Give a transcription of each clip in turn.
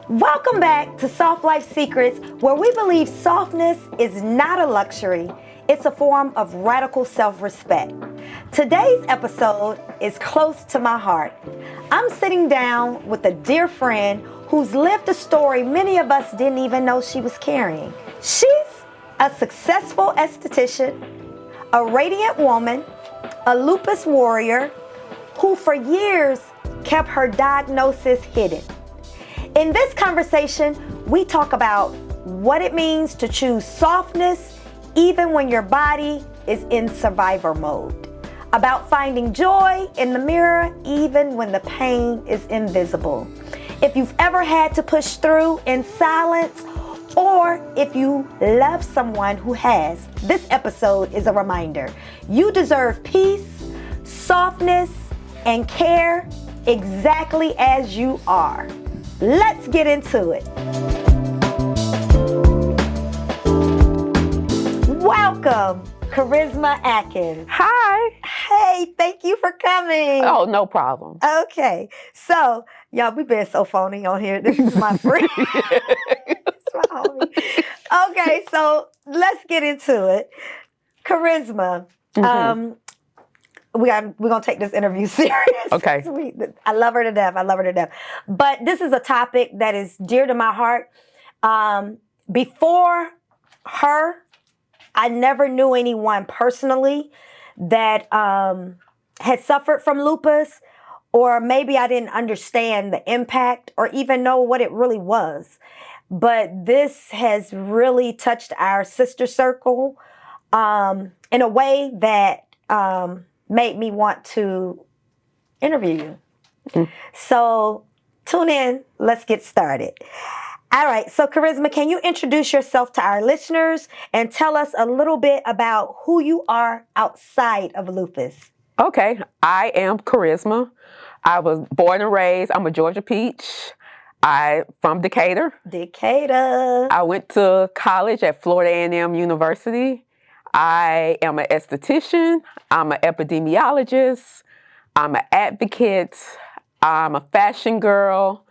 Welcome back to Soft Life Secrets, where we believe softness is not a luxury, it's a form of radical self-respect. Today's episode is close to my heart. I'm sitting down with a dear friend who's lived a story many of us didn't even know she was carrying. She's a successful esthetician, a radiant woman, a lupus warrior who for years kept her diagnosis hidden. In this conversation, we talk about what it means to choose softness even when your body is in survivor mode, about finding joy in the mirror even when the pain is invisible. If you've ever had to push through in silence, or if you love someone who has, this episode is a reminder. You deserve peace, softness, and care exactly as you are. Let's get into it. Welcome, Charisma Atkins. Hi. Hey, thank you for coming. Oh, no problem. Okay, so y'all, we've been so phony on here. This is my friend. It's my homie. Okay, so let's get into it. Charisma. Mm-hmm. We're gonna take this interview serious. Okay. I love her to death. But this is a topic that is dear to my heart. Before her, I never knew anyone personally that had suffered from lupus, or maybe I didn't understand the impact or even know what it really was. But this has really touched our sister circle in a way that made me want to interview you. Mm. So tune in, let's get started. All right, so Charisma, can you introduce yourself to our listeners and tell us a little bit about who you are outside of lupus? Okay, I am Charisma. I was born and raised, I'm a Georgia peach. I'm from Decatur. I went to college at Florida A&M University. I am an esthetician, I'm an epidemiologist, I'm an advocate, I'm a fashion girl,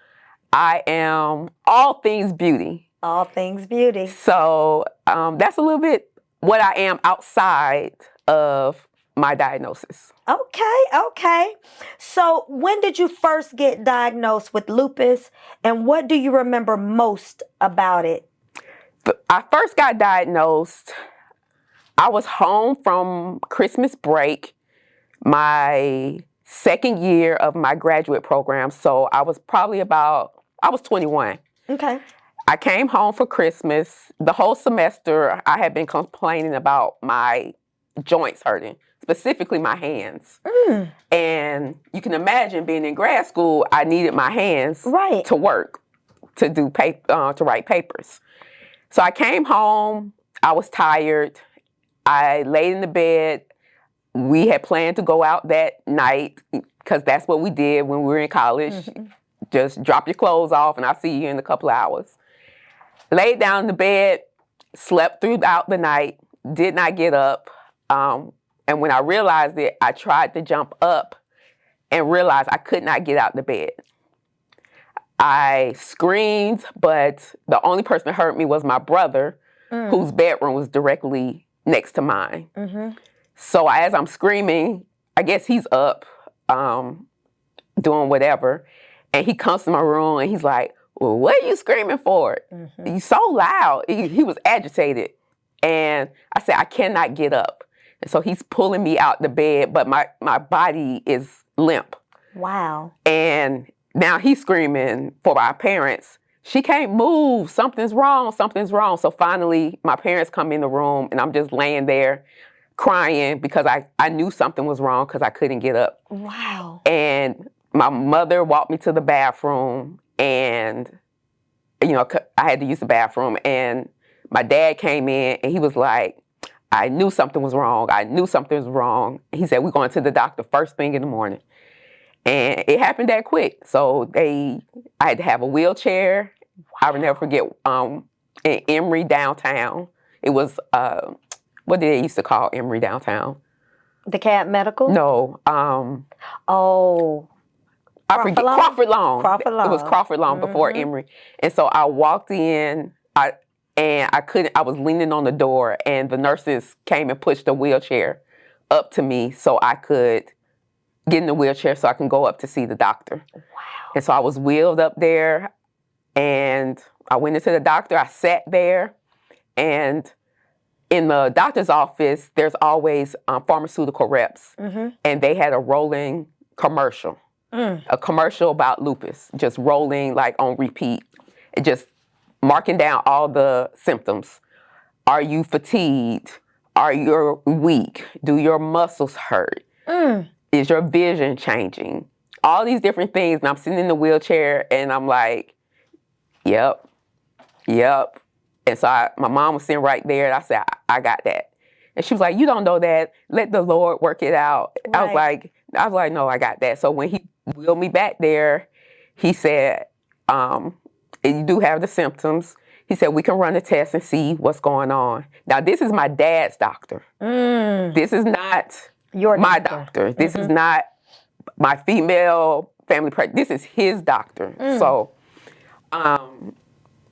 I am all things beauty. All things beauty. So that's a little bit what I am outside of my diagnosis. Okay. So when did you first get diagnosed with lupus, and what do you remember most about it? I first got diagnosed, I was home from Christmas break, my second year of my graduate program. So I was 21. Okay. I came home for Christmas. The whole semester, I had been complaining about my joints hurting, specifically my hands. Mm. And you can imagine being in grad school, I needed my hands to work, to do to write papers. So I came home, I was tired. I laid in the bed. We had planned to go out that night because that's what we did when we were in college. Mm-hmm. Just drop your clothes off and I'll see you in a couple of hours. Laid down in the bed, slept throughout the night, did not get up. And when I realized it, I tried to jump up and realized I could not get out of the bed. I screamed, but the only person that heard me was my brother, whose bedroom was directly next to mine. Mm-hmm. So as I'm screaming, I guess he's up doing whatever. And he comes to my room and he's like, well, what are you screaming for? Mm-hmm. You're so loud. He was agitated. And I said, I cannot get up. And so he's pulling me out the bed, but my body is limp. Wow. And now he's screaming for my parents. She can't move. Something's wrong. So finally, my parents come in the room, and I'm just laying there crying because I knew something was wrong because I couldn't get up. Wow. And my mother walked me to the bathroom, and, I had to use the bathroom. And my dad came in, and he was like, I knew something was wrong. He said, we're going to the doctor first thing in the morning. And it happened that quick. So I had to have a wheelchair. I will never forget, in Emory downtown. It was, what did they used to call Emory downtown? The Cab Medical? No. I forget Crawford Long. Crawford Long. It was Crawford Long before Emory. And so I walked in, I was leaning on the door, and the nurses came and pushed a wheelchair up to me so I could get in the wheelchair so I can go up to see the doctor. Wow. And so I was wheeled up there, and I went into the doctor. I sat there, and in the doctor's office, there's always pharmaceutical reps, and they had a rolling commercial, a commercial about lupus, just rolling like on repeat, it just marking down all the symptoms. Are you fatigued? Are you weak? Do your muscles hurt? Is your vision changing? All these different things, and I'm sitting in the wheelchair, and I'm like, yep. And so my mom was sitting right there, and I said, I got that. And she was like, you don't know that. Let the Lord work it out. Right. I was like, no, I got that. So when he wheeled me back there, he said, you do have the symptoms. He said, we can run a test and see what's going on. Now, this is my dad's doctor. This is not my doctor. This is not my female family practice. This is his doctor. So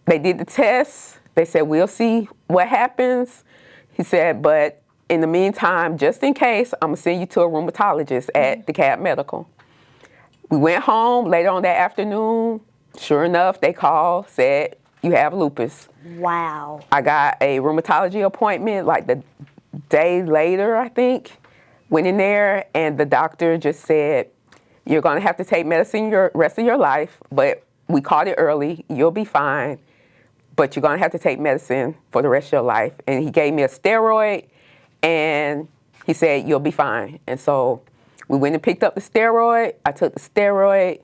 they did the test. They said, we'll see what happens. He said, but in the meantime, just in case, I'm going to send you to a rheumatologist at DeKalb Medical. We went home later on that afternoon. Sure enough, they called, said, you have lupus. Wow. I got a rheumatology appointment like the day later, I think. Went in there, and the doctor just said, you're going to have to take medicine your rest of your life, but we caught it early. You'll be fine, but you're going to have to take medicine for the rest of your life. And he gave me a steroid, and he said, you'll be fine. And so we went and picked up the steroid. I took the steroid.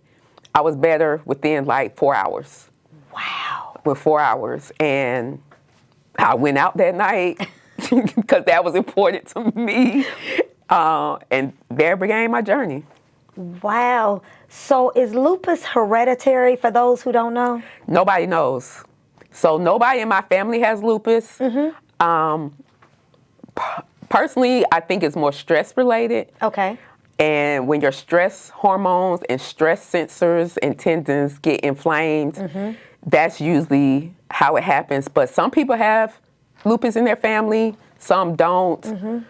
I was better within like 4 hours. Wow. With 4 hours. And I went out that night because that was important to me. And there began my journey. Wow. So is lupus hereditary for those who don't know? Nobody knows. So nobody in my family has lupus. Personally, I think it's more stress related. Okay. And when your stress hormones and stress sensors and tendons get inflamed, that's usually how it happens. But some people have lupus in their family, some don't.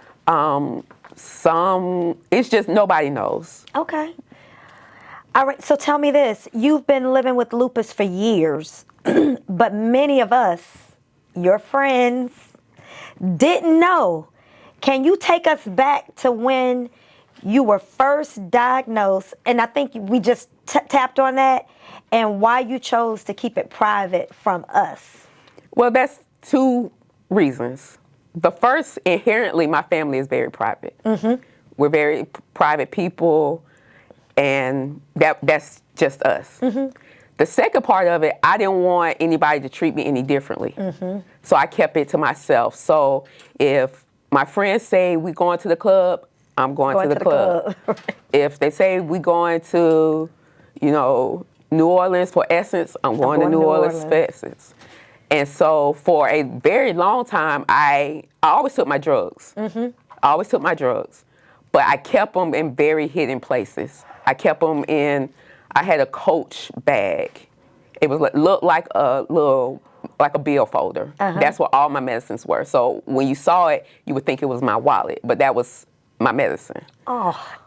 Some, it's just nobody knows. Okay. All right, so tell me this. You've been living with lupus for years, but many of us, your friends, didn't know. Can you take us back to when you were first diagnosed, and I think we just tapped on that, and why you chose to keep it private from us? Well, that's two reasons. The first, inherently, my family is very private. We're very private people, and that's just us. The second part of it, I didn't want anybody to treat me any differently. So I kept it to myself. So if my friends say we going to the club, I'm going to the club. If they say we going to, New Orleans for Essence, I'm going to New Orleans for Essence. And so for a very long time, I always took my drugs. I always took my drugs. But I kept them in very hidden places. I kept them I had a Coach bag. It looked like a bill folder. That's where all my medicines were. So when you saw it, you would think it was my wallet, but that was my medicine.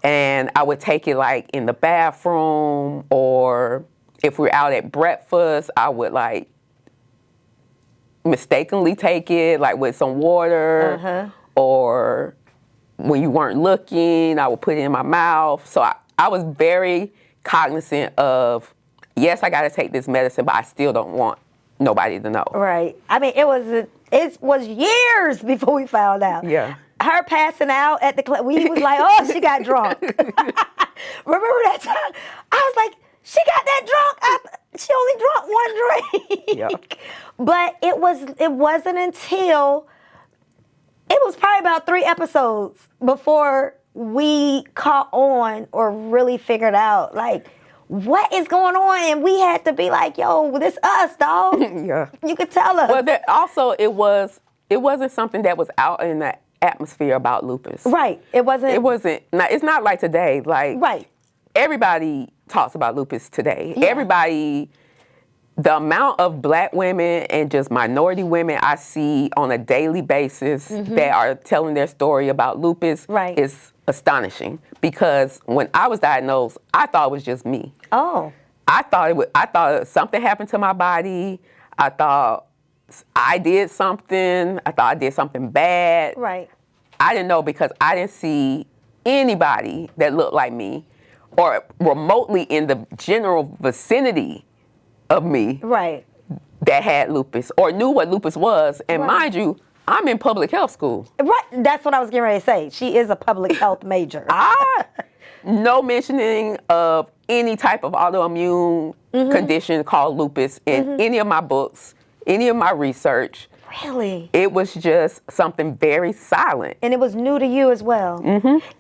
And I would take it like in the bathroom, or if we're out at breakfast, I would like mistakenly take it like with some water, or when you weren't looking, I would put it in my mouth. So I was very cognizant of, yes, I got to take this medicine, but I still don't want nobody to know. Right. I mean, it was years before we found out. Yeah. Her passing out at the club, we was like, oh, she got drunk. Remember that time? I was like, she got that drunk. She only drunk one drink. Yep. But it wasn't until it was probably about 3 episodes before we caught on or really figured out like what is going on, and we had to be like, yo, this us, dog. Yeah. You could tell us. Well, also it wasn't something that was out in the atmosphere about lupus. Right. It wasn't. It's not like today. Like right. Everybody talks about lupus today. Yeah. Everybody, the amount of Black women and just minority women I see on a daily basis that are telling their story about lupus Right. is astonishing. Because when I was diagnosed, I thought it was just me. Oh. I thought something happened to my body. I thought I did something. I thought I did something bad. Right. I didn't know because I didn't see anybody that looked like me or remotely in the general vicinity of me Right. that had lupus or knew what lupus was. And Right. mind you, I'm in public health school. Right. That's what I was getting ready to say. She is a public health major. No mentioning of any type of autoimmune condition called lupus in any of my books, any of my research. Really? It was just something very silent. And it was new to you as well.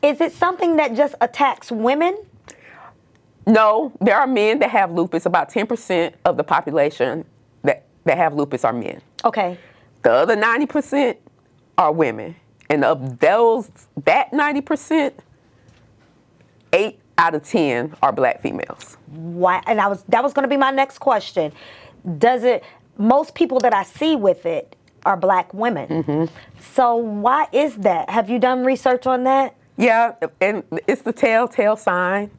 Is it something that just attacks women? No, there are men that have lupus. About 10% of the population that have lupus are men. Okay. The other 90% are women. And of those, that 90%, 8 out of 10 are Black females. Why? And that was going to be my next question. Most people that I see with it are Black women. So why is that? Have you done research on that? Yeah, and it's the telltale sign.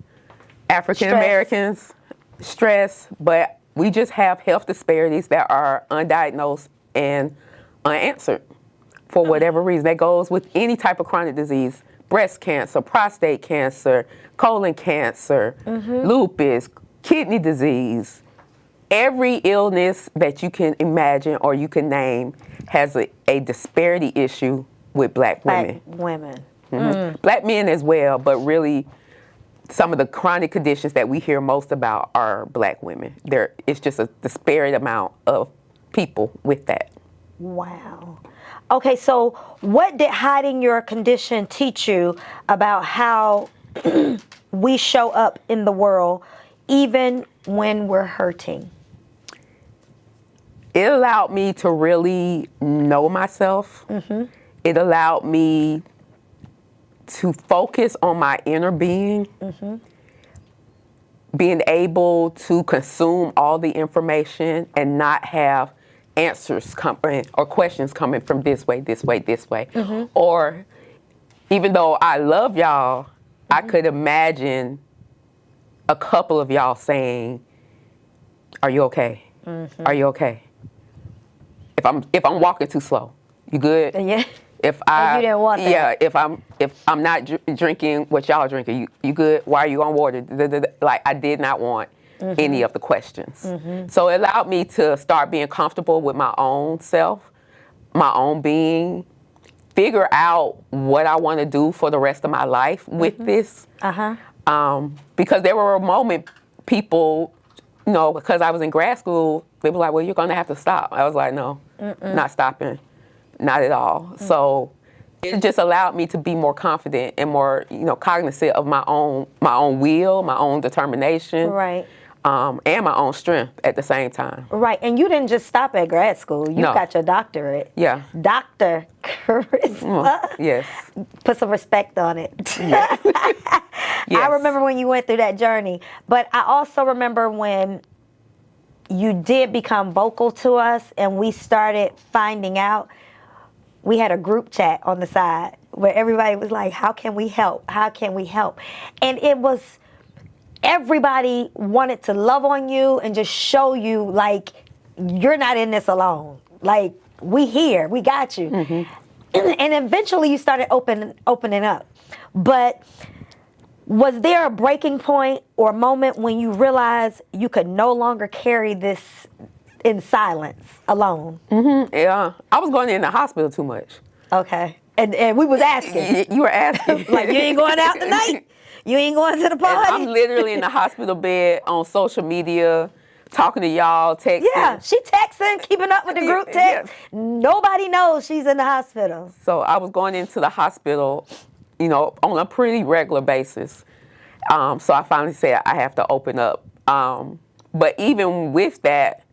African Americans, stress, but we just have health disparities that are undiagnosed and unanswered for whatever reason. That goes with any type of chronic disease: breast cancer, prostate cancer, colon cancer, lupus, kidney disease. Every illness that you can imagine or you can name has a disparity issue with Black women. Black women. Black men as well, but really some of the chronic conditions that we hear most about are Black women. It's just a disparate amount of people with that. Wow. Okay, so what did hiding your condition teach you about how we show up in the world even when we're hurting? It allowed me to really know myself. It allowed me to focus on my inner being, being able to consume all the information and not have answers coming or questions coming from this way. Or even though I love y'all, I could imagine a couple of y'all saying, "Are you okay? Are you okay? If I'm walking too slow, you good? Yeah. If you didn't want that. Yeah, if I'm not drinking what y'all drinking, you good? Why are you on water?" Like, I did not want any of the questions. So it allowed me to start being comfortable with my own self, my own being, figure out what I want to do for the rest of my life with this. Because there were a moment people, because I was in grad school, they were like, "Well, you're going to have to stop." I was like, "No, not stopping. Not at all." So it just allowed me to be more confident and more, cognizant of my own will, my own determination, Right. And my own strength at the same time. Right, and you didn't just stop at grad school. You No. got your doctorate. Yeah. Dr. Charisma. Yes. Put some respect on it. Yes. I remember when you went through that journey, but I also remember when you did become vocal to us and we started finding out. We had a group chat on the side where everybody was like, "How can we help? How can we help?" And it was, everybody wanted to love on you and just show you, like, you're not in this alone. Like, we here, we got you. And eventually you started opening up. But was there a breaking point or moment when you realized you could no longer carry this in silence alone? Yeah. I was going in the hospital too much. Okay. And we was asking. You were asking. Like, you ain't going out tonight? You ain't going to the party? I'm literally in the hospital bed on social media, talking to y'all, texting. Yeah, she texting, keeping up with the group text. Yeah. Nobody knows she's in the hospital. So I was going into the hospital, on a pretty regular basis. So I finally said I have to open up. But even with that,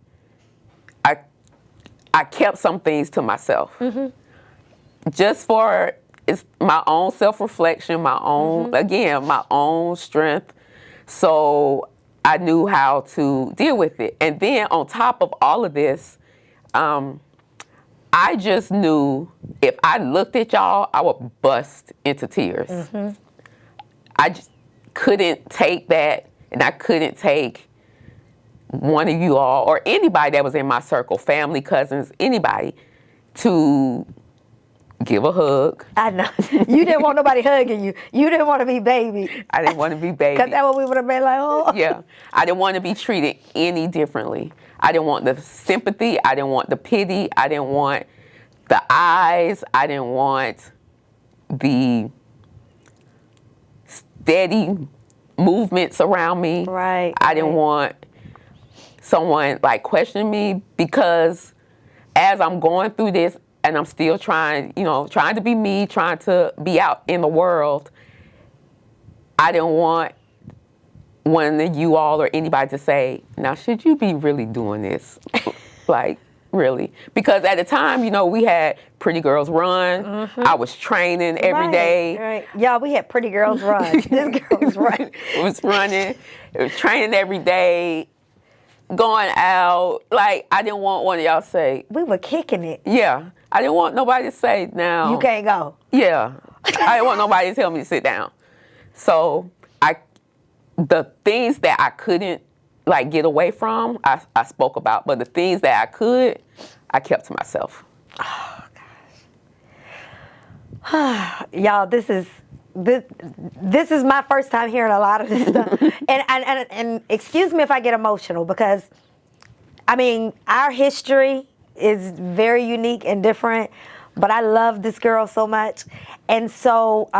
I kept some things to myself. Just for my own self-reflection, my own strength, So I knew how to deal with it. And then on top of all of this, I just knew if I looked at y'all, I would bust into tears. I just couldn't take that, and I couldn't take one of you all or anybody that was in my circle, family, cousins, anybody, to give a hug. I know. You didn't want nobody hugging you. You didn't want to be baby. I didn't want to be baby. Because that's what we would have been like, oh. Yeah. I didn't want to be treated any differently. I didn't want the sympathy. I didn't want the pity. I didn't want the eyes. I didn't want the steady movements around me. Right. I didn't want someone like questioning me, because as I'm going through this and I'm still trying to be me, trying to be out in the world, I didn't want one of you all or anybody to say, now, should you be really doing this? Like, really? Because at the time, we had Pretty Girls Run. I was training every day. Right. Yeah, we had Pretty Girls Run. This girl was running. was running. It was training every day, going out. Like, I didn't want one of y'all say. We were kicking it. Yeah. I didn't want nobody to say, now. You can't go. Yeah. I didn't want nobody to tell me to sit down. So, the things that I couldn't get away from, I spoke about, but the things that I could, I kept to myself. Oh gosh. Y'all, this is my first time hearing a lot of this stuff. and excuse me if I get emotional, because our history is very unique and different, but I love this girl so much. And so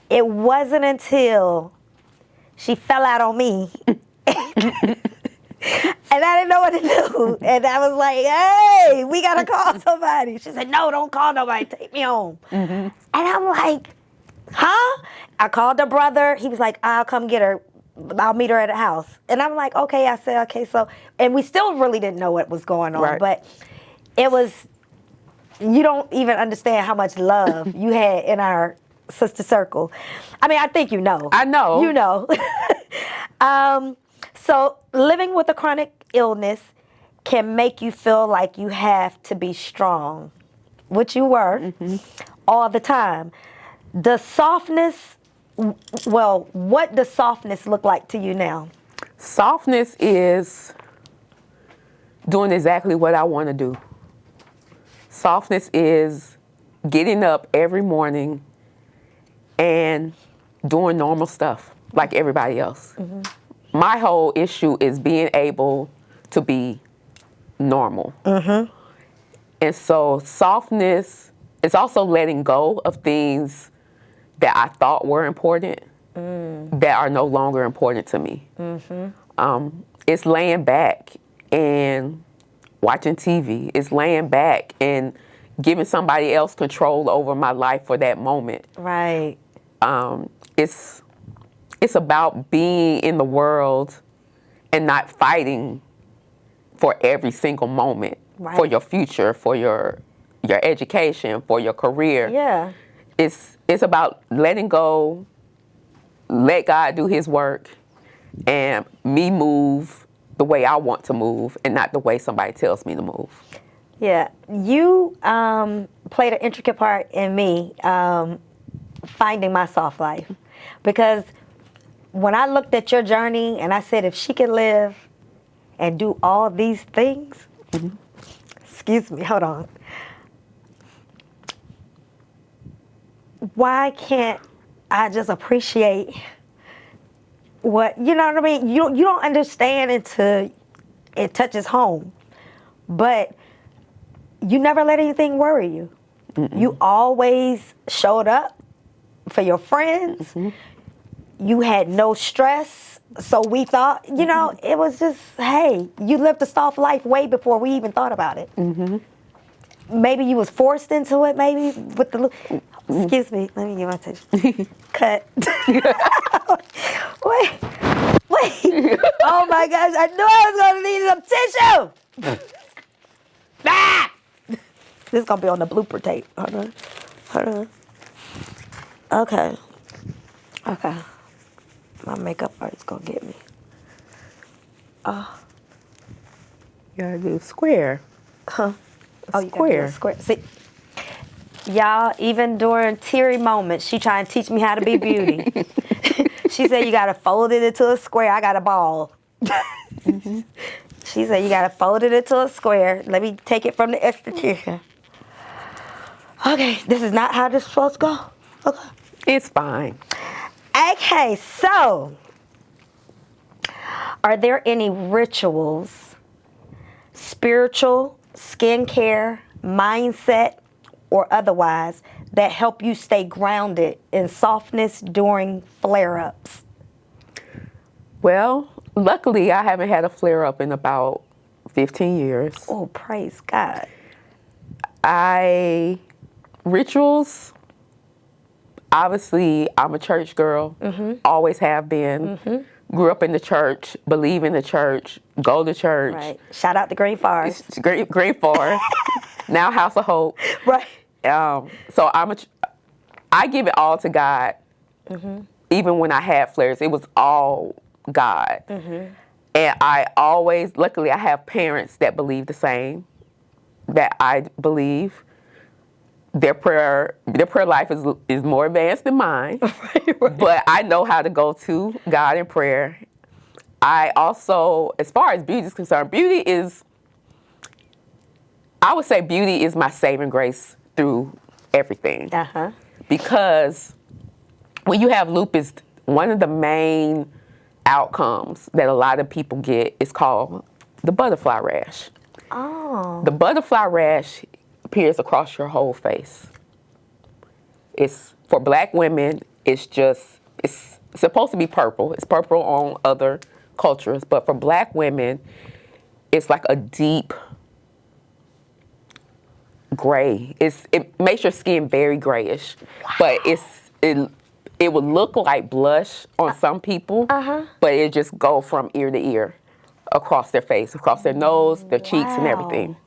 it wasn't until she fell out on me and I didn't know what to do. And I was like, hey, we got to call somebody. She said, no, don't call nobody. Take me home. And I'm like, huh? I called her brother. He was like, I'll come get her. I'll meet her at the house. And I'm like, okay. I said, okay. So, and we still really didn't know what was going on. Right. But it was, you don't even understand how much love you had in our sister circle. I think you know. I know. You know. So living with a chronic illness can make you feel like you have to be strong, which you were all the time. Does softness, what does softness look like to you now? Softness is doing exactly what I want to do. Softness is getting up every morning and doing normal stuff like everybody else. My whole issue is being able to be normal. And so softness is also letting go of things that I thought were important that are no longer important to me. It's laying back and watching TV. It's laying back and giving somebody else control over my life for that moment. Right. It's about being in the world and not fighting for every single moment, for your future, for your education, for your career. Yeah. It's about letting go, let God do his work, and me move the way I want to move and not the way somebody tells me to move. Yeah. You played an intricate part in me finding my soft life, because when I looked at your journey and I said, if she can live and do all these things, excuse me, hold on. Why can't I just appreciate what, you know what I mean? You don't understand until it touches home, but you never let anything worry you. You always showed up for your friends. You had no stress. So we thought, it was just, hey, you lived a soft life way before we even thought about it. Maybe you was forced into it, maybe, with the, excuse me, let me get my tissue. Cut. Wait. Oh my gosh, I knew I was gonna need some tissue. Ah! This is gonna be on the blooper tape. Hold on. Okay. My makeup artist gonna get me. You gotta do square. Huh? A You gotta do a square. square. See, y'all, even during teary moments, she trying to teach me how to be beauty. She said you gotta fold it into a square. I got a ball. She said you gotta fold it into a square. Let me take it from the esthetician. Okay, this is not how this is supposed to go. Okay. It's fine. Okay, so are there any rituals, spiritual, skincare, mindset, or otherwise that help you stay grounded in softness during flare-ups? Well, luckily, I haven't had a flare up in about 15 years. Oh, praise God. Rituals, obviously, I'm a church girl, always have been. Grew up in the church, believe in the church, go to church. Right. Shout out to Green Forest. It's great Forest. Now House of Hope. Right. So I give it all to God. Even when I had flares, it was all God. And luckily, I have parents that believe the same, that I believe. Their prayer life is more advanced than mine, right. But I know how to go to God in prayer. I also, as far as beauty is concerned, I would say beauty is my saving grace through everything. Because when you have lupus, one of the main outcomes that a lot of people get is called the butterfly rash. Oh. The butterfly rash appears across your whole face. It's for black women, it's supposed to be purple. It's purple on other cultures, but for black women, it's like a deep gray. It makes your skin very grayish. Wow. But it would look like blush on some people, but it just go from ear to ear across their face, across their nose, their cheeks, and everything.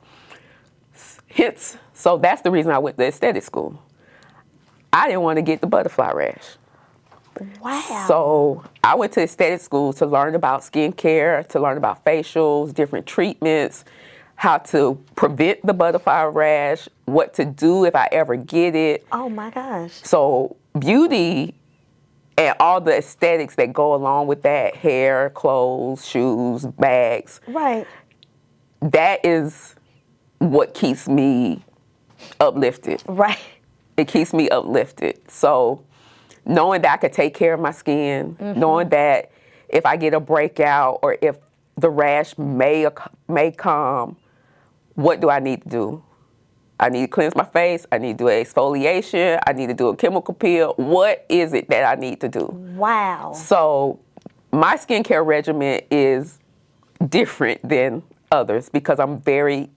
So that's the reason I went to aesthetic school. I didn't want to get the butterfly rash. Wow. So I went to aesthetic school to learn about skincare, to learn about facials, different treatments, how to prevent the butterfly rash, what to do if I ever get it. Oh my gosh. So beauty and all the aesthetics that go along with that, hair, clothes, shoes, bags. Right. That is what keeps me uplifted. Right. It keeps me uplifted. So knowing that I could take care of my skin, knowing that if I get a breakout or if the rash may come, what do I need to do? I need to cleanse my face. I need to do an exfoliation. I need to do a chemical peel. What is it that I need to do? Wow. So my skincare regimen is different than others because I'm very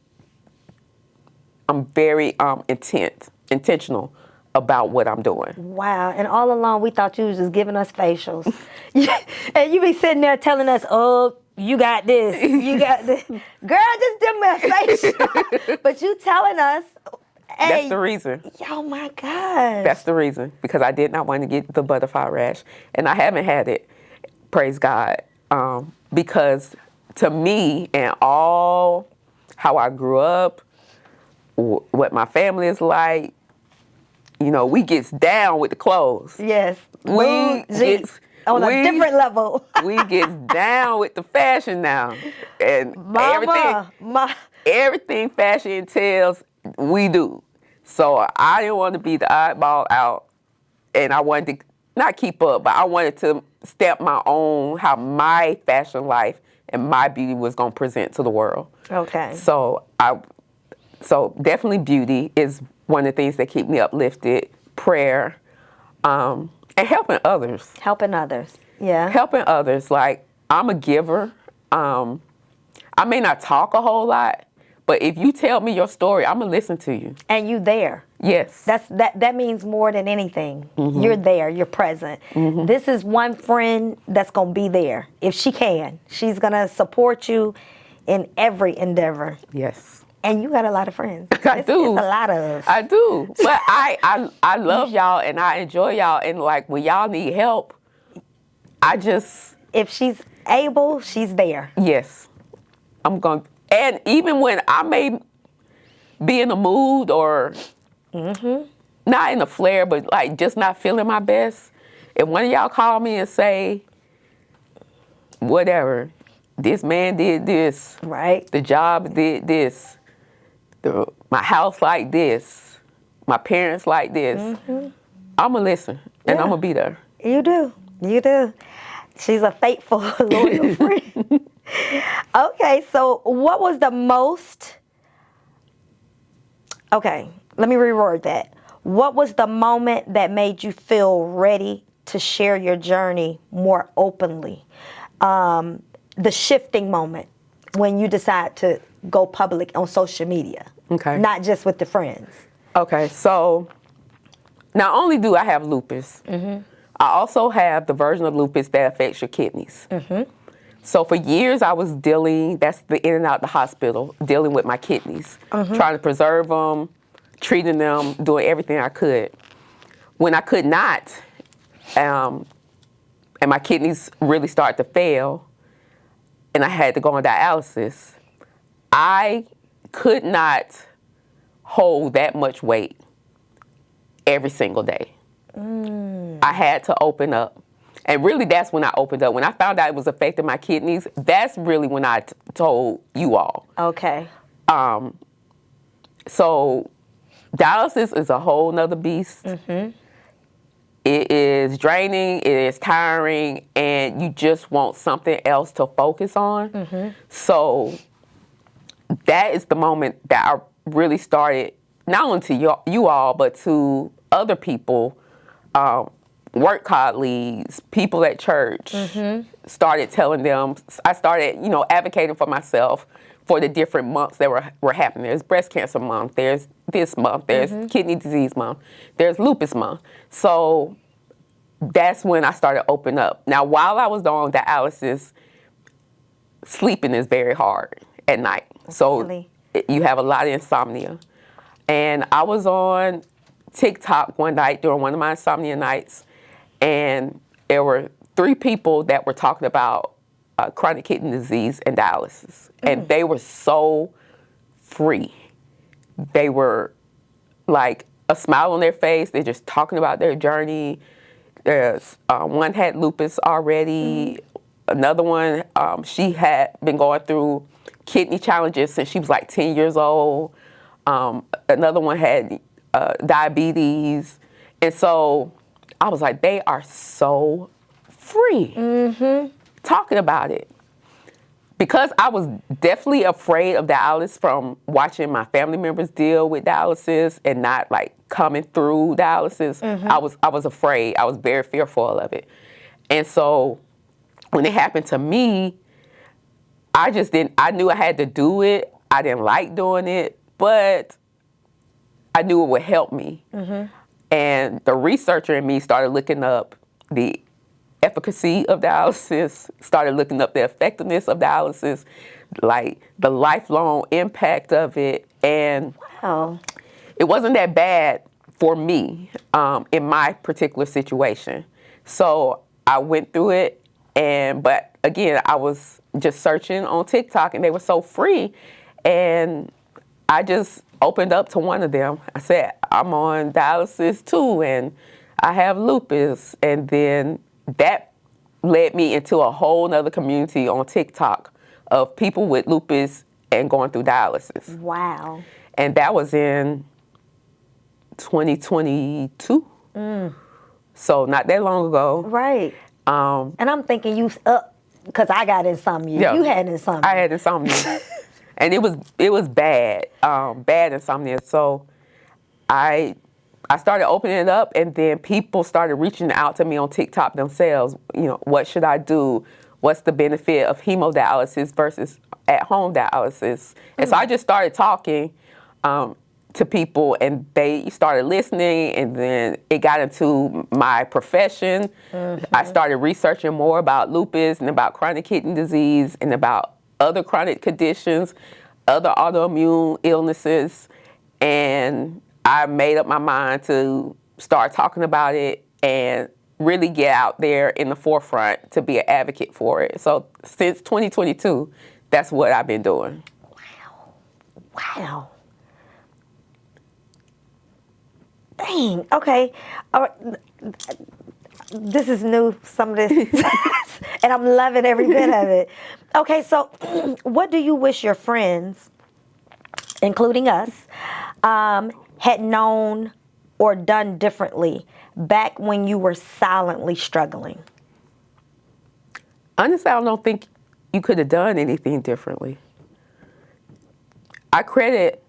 intentional about what I'm doing. Wow. And all along we thought you was just giving us facials. And you be sitting there telling us, oh, you got this, you got this. Girl, just give me a facial. But you telling us, hey. That's the reason. Oh my gosh. That's the reason. Because I did not want to get the butterfly rash. And I haven't had it, praise God. Because to me and all how I grew up, what my family is like, you know, we gets down with the clothes. Yes. We gets on a different level. We get down with the fashion now. And everything fashion entails, we do. So I didn't want to be the oddball out. And I wanted to not keep up, but I wanted to stamp my own, how my fashion life and my beauty was going to present to the world. Okay. So definitely beauty is one of the things that keep me uplifted. Prayer, and helping others. Helping others, yeah. Helping others. Like, I'm a giver. I may not talk a whole lot, but if you tell me your story, I'm gonna listen to you. And you there. Yes. That means more than anything. You're there, you're present. This is one friend that's gonna be there. If she can, she's gonna support you in every endeavor. Yes. And you got a lot of friends. I do. It's a lot of. I do. But I love y'all and I enjoy y'all. And like when y'all need help, I just, If she's able, she's there. yes, I'm going, and even when I may be in a mood or not in a flare, but like just not feeling my best, if one of y'all call me and say, whatever, this man did this, Right. the job did this, my house like this, my parents like this, I'm going to listen and Yeah. I'm going to be there. You do. You do. She's a faithful, loyal friend. Okay, so what was the most... Okay, let me reword that. What was the moment that made you feel ready to share your journey more openly? The shifting moment when you decide to go public on social media. Okay. Not just with the friends. Okay, so not only do I have lupus, I also have the version of lupus that affects your kidneys. So for years I was that's the in and out the hospital, dealing with my kidneys, trying to preserve them, treating them, doing everything I could. When I could not, and my kidneys really started to fail, and I had to go on dialysis, I could not hold that much weight every single day. I had to open up. And really, that's when I opened up. When I found out it was affecting my kidneys, that's really when I told you all. Okay. So dialysis is a whole nother beast. It is draining, it is tiring, and you just want something else to focus on. So that is the moment that I really started, not only to you all, but to other people, work colleagues, people at church, started telling them, I started, advocating for myself for the different months that were happening. There's breast cancer month, there's this month, there's kidney disease month, there's lupus month. So that's when I started opening up. Now, while I was on dialysis, sleeping is very hard at night. So Really? you have a lot of insomnia. And I was on TikTok one night during one of my insomnia nights, and there were 3 people that were talking about chronic kidney disease and dialysis. And they were so free. They were like a smile on their face. They're just talking about their journey. There's one had lupus already. Another one, she had been going through kidney challenges since she was like 10 years old. Another one had diabetes. And so I was like, they are so free talking about it. Because I was definitely afraid of dialysis from watching my family members deal with dialysis and not like coming through dialysis. I was afraid. I was very fearful of it. And so when it happened to me, I knew I had to do it. I didn't like doing it, but I knew it would help me. And the researcher in me started looking up the efficacy of dialysis, started looking up the effectiveness of dialysis, like the lifelong impact of it. And it wasn't that bad for me in my particular situation. So I went through it, but again, I was just searching on TikTok and they were so free. And I just opened up to one of them. I said, I'm on dialysis too, and I have lupus. And then that led me into a whole nother community on TikTok of people with lupus and going through dialysis. Wow. And that was in 2022. So not that long ago. Right. And I'm thinking you up because I got insomnia. Yeah. You had insomnia. I had insomnia. And it was bad, bad insomnia. So I started opening it up, and then people started reaching out to me on TikTok themselves. What should I do? What's the benefit of hemodialysis versus at-home dialysis? And so I just started talking to people, and they started listening, and then it got into my profession. I started researching more about lupus and about chronic kidney disease and about other chronic conditions, other autoimmune illnesses, and I made up my mind to start talking about it, and really get out there in the forefront to be an advocate for it. So since 2022, that's what I've been doing. Wow. Dang. Okay. All right. This is new, some of this, and I'm loving every bit of it. Okay, so what do you wish your friends, including us, had known or done differently back when you were silently struggling? Honestly, I don't think you could have done anything differently. I credit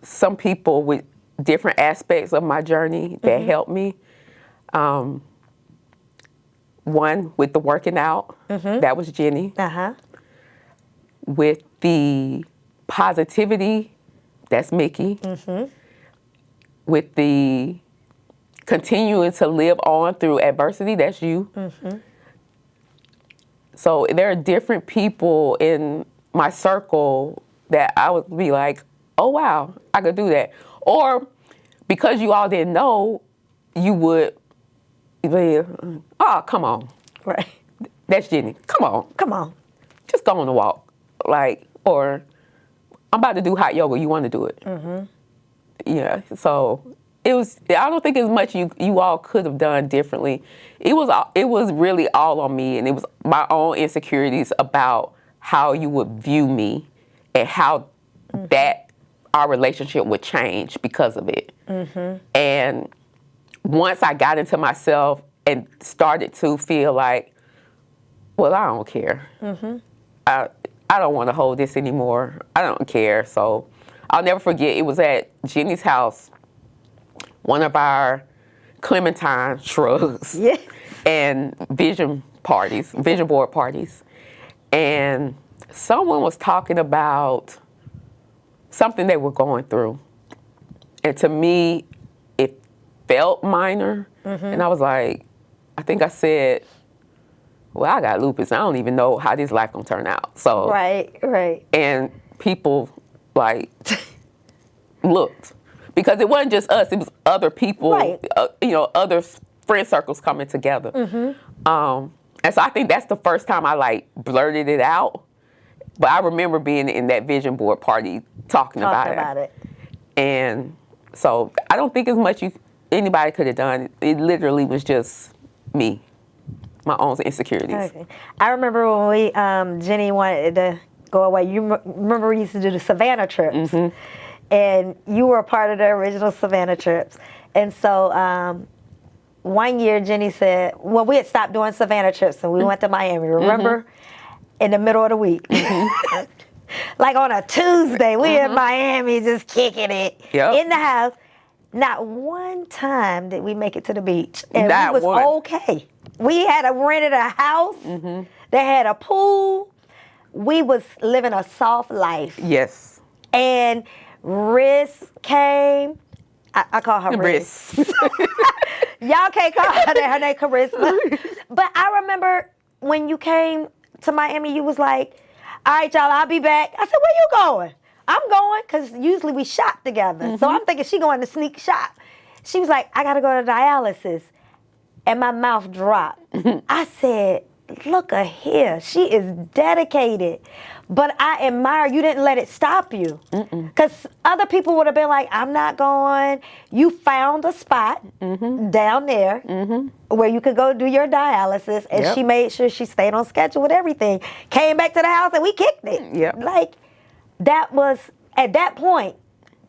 some people with different aspects of my journey that helped me. One, with the working out, that was Jenny. With the positivity, that's Mickey. With the continuing to live on through adversity, that's you. So there are different people in my circle that I would be like, oh wow, I could do that. Or because you all didn't know, you would be, oh, come on. Right. That's Jenny. Come on. Come on. Just go on a walk. Like, or I'm about to do hot yoga. You want to do it? Yeah. So it was. I don't think as much you all could have done differently. It was really all on me, and it was my own insecurities about how you would view me, and how that our relationship would change because of it. And once I got into myself and started to feel like, well, I don't care. I don't want to hold this anymore. I don't care. So I'll never forget, it was at Jenny's house, one of our Clementine shrugs and vision board parties. And someone was talking about something they were going through. And to me, it felt minor. And I was like, I think I said, well, I got lupus. I don't even know how this life gonna turn out. So Right. And people like looked, because it wasn't just us; it was other people. Other friend circles coming together. And so I think that's the first time I like blurted it out. But I remember being in that vision board party talking about it. And so I don't think as much anybody could have done. It literally was just me, my own insecurities. Okay. I remember when Jenny wanted to go away. You remember we used to do the Savannah trips, and you were a part of the original Savannah trips. And so one year Jenny said, well, we had stopped doing Savannah trips, and we went to Miami. Remember, in the middle of the week. Like on a Tuesday, we in Miami just kicking it in the house. Not one time did we make it to the beach, and Not we was one. okay. We had rented a house that had a pool. We was living a soft life. Yes. And Riz came. I call her Riz. Y'all can't call her that. Her name Charisma. But I remember when you came to Miami, you was like, all right, y'all, I'll be back. I said, where you going? I'm going, because usually we shop together. So I'm thinking she going to sneak shop. She was like, I got to go to dialysis. And my mouth dropped. I said, look at here. She is dedicated. But I admire you didn't let it stop you. Because other people would have been like, I'm not going. You found a spot down there where you could go do your dialysis. And she made sure she stayed on schedule with everything. Came back to the house and we kicked it. Like, that was, at that point,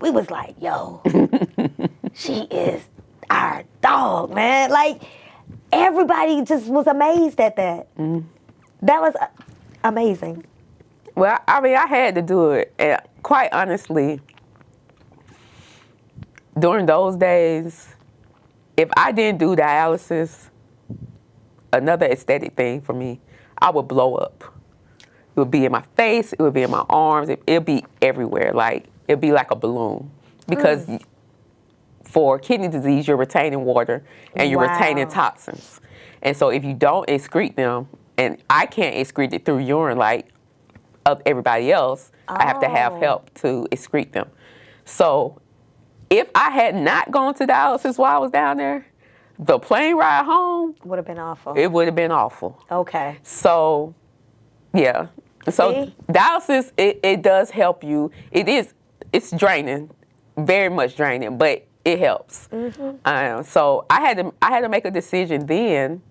we was like, yo, she is our dog, man. Like, everybody just was amazed at that. That was amazing. Well, I mean, I had to do it. And quite honestly, during those days, if I didn't do dialysis, another aesthetic thing for me, I would blow up. It would be in my face, it would be in my arms, it would be everywhere. Like, it'd be like a balloon. Because for kidney disease, you're retaining water and you're retaining toxins. And so if you don't excrete them, and I can't excrete it through urine like of everybody else, I have to have help to excrete them. So if I had not gone to dialysis while I was down there, the plane ride home, Would have been awful. it would have been awful. Okay. So, yeah. So See? dialysis, it does help you. It's draining, very much draining, but it helps. So I had to make a decision then,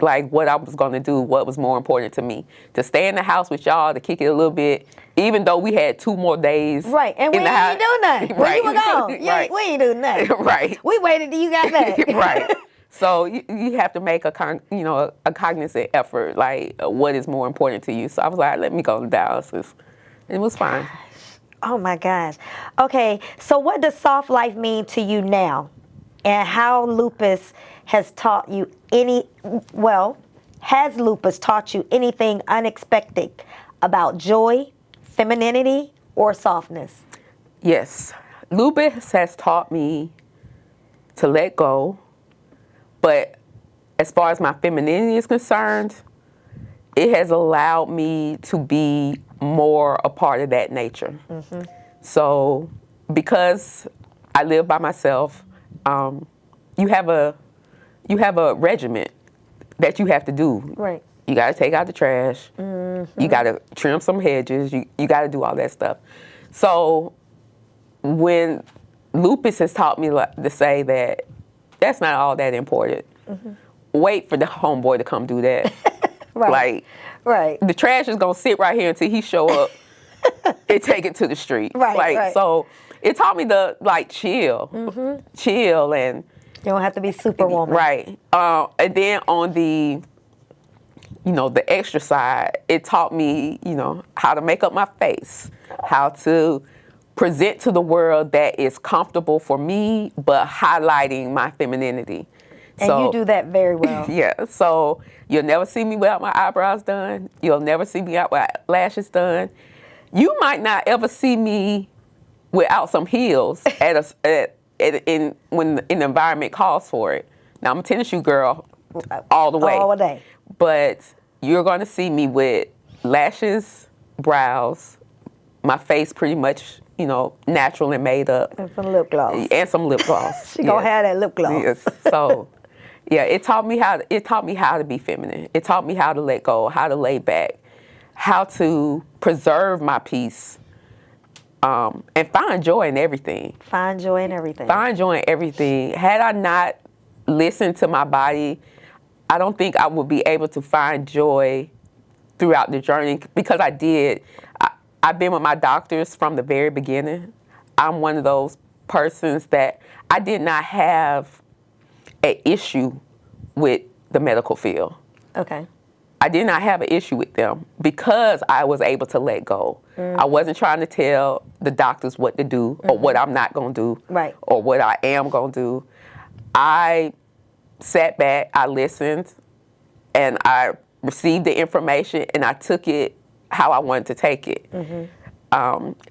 like what I was going to do, what was more important to me, to stay in the house with y'all, to kick it a little bit, even though we had 2 more days. Right, and we in the ain't house. do nothing. When you were gone, Right. we ain't do nothing. Right. We waited till you got back. Right. So you have to make a cognizant effort, like what is more important to you. So I was like, let me go to dialysis. It was fine. Oh my gosh. Okay, so what does soft life mean to you now? And how lupus has taught you has lupus taught you anything unexpected about joy, femininity, or softness? Yes. Lupus has taught me to let go, but as far as my femininity is concerned, it has allowed me to be more a part of that nature. So because I live by myself, you have a regiment that you have to do. Right. You got to take out the trash. You got to trim some hedges. You got to do all that stuff. So when lupus has taught me to say that that's not all that important. Wait for the homeboy to come do that. Right. Like, the trash is going to sit right here until he show up and take it to the street. Right. So it taught me to, like, chill. Chill and... You don't have to be superwoman. Right. And then on the, the extra side, it taught me, how to make up my face, how to present to the world that is comfortable for me, but highlighting my femininity. And you do that very well. Yeah. So you'll never see me without my eyebrows done. You'll never see me without my lashes done. You might not ever see me without some heels when the environment calls for it. Now, I'm a tennis shoe girl all the way. All day. But you're going to see me with lashes, brows, my face pretty much, natural and made up. And some lip gloss. And some lip gloss. She gonna have that lip gloss. Yes. So, yeah, it taught me how to be feminine. It taught me how to let go, how to lay back, how to preserve my peace. And find joy in everything. Find joy in everything. Find joy in everything. Had I not listened to my body, I don't think I would be able to find joy throughout the journey, because I did. I've been with my doctors from the very beginning. I'm one of those persons that I did not have an issue with the medical field. Okay. I did not have an issue with them because I was able to let go. I wasn't trying to tell the doctors what to do or what I'm not going to do, Right. or what I am going to do. I sat back, I listened, and I received the information, and I took it how I wanted to take it. And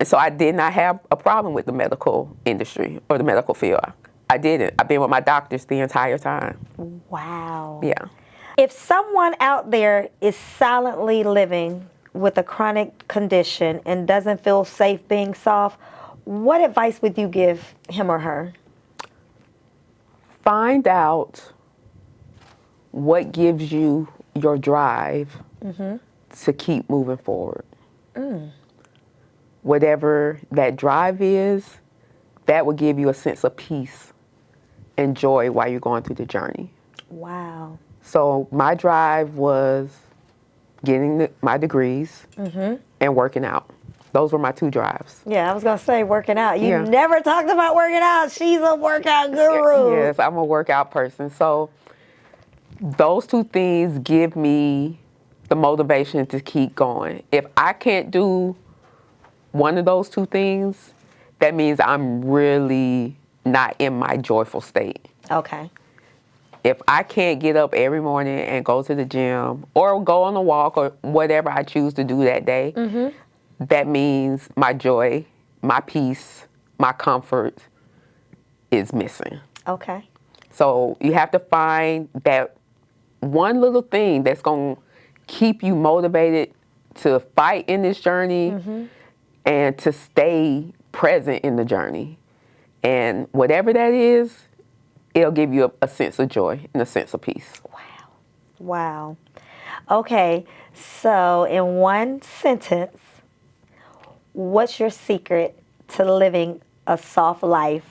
so I did not have a problem with the medical industry or the medical field. I didn't. I've been with my doctors the entire time. Wow. Yeah. If someone out there is silently living with a chronic condition and doesn't feel safe being soft, what advice would you give him or her? Find out what gives you your drive to keep moving forward. Whatever that drive is, that will give you a sense of peace and joy while you're going through the journey. Wow. So my drive was getting my degrees and working out. Those were my 2 drives. Yeah, I was going to say working out. You Yeah. never talked about working out. She's a workout guru. Yes, I'm a workout person. So those 2 things give me the motivation to keep going. If I can't do one of those 2 things, that means I'm really not in my joyful state. Okay. If I can't get up every morning and go to the gym or go on a walk or whatever I choose to do that day, that means my joy, my peace, my comfort is missing. Okay. So you have to find that one little thing that's going to keep you motivated to fight in this journey and to stay present in the journey. And whatever that is, it'll give you a sense of joy and a sense of peace. Wow. Okay, so in one sentence, what's your secret to living a soft life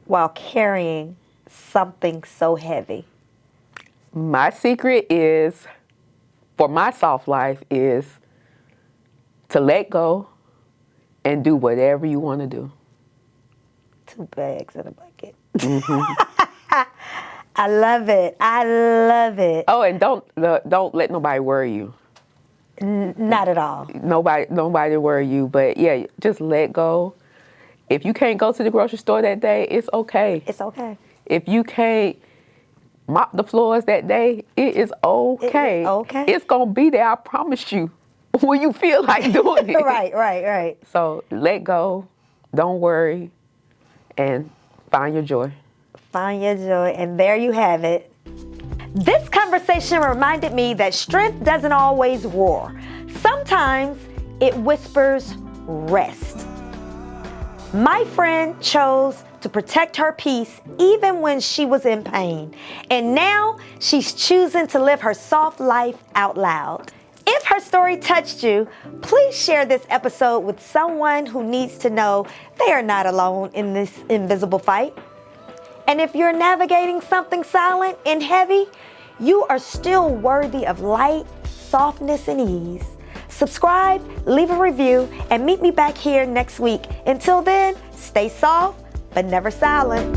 while carrying something so heavy? My secret is, for my soft life, is to let go and do whatever you want to do. 2 bags in a bucket. I love it. I love it. Oh, and don't let nobody worry you. Not at all. Nobody worry you. But yeah, just let go. If you can't go to the grocery store that day, it's okay. It's okay. If you can't mop the floors that day, it is okay. It is okay. It's gonna be there, I promise you, when you feel like doing it. Right. So let go, don't worry, and find your joy. Find your joy, and there you have it. This conversation reminded me that strength doesn't always roar. Sometimes it whispers rest. My friend chose to protect her peace even when she was in pain, and now she's choosing to live her soft life out loud. If her story touched you, please share this episode with someone who needs to know they are not alone in this invisible fight. And if you're navigating something silent and heavy, you are still worthy of light, softness, and ease. Subscribe, leave a review, and meet me back here next week. Until then, stay soft, but never silent.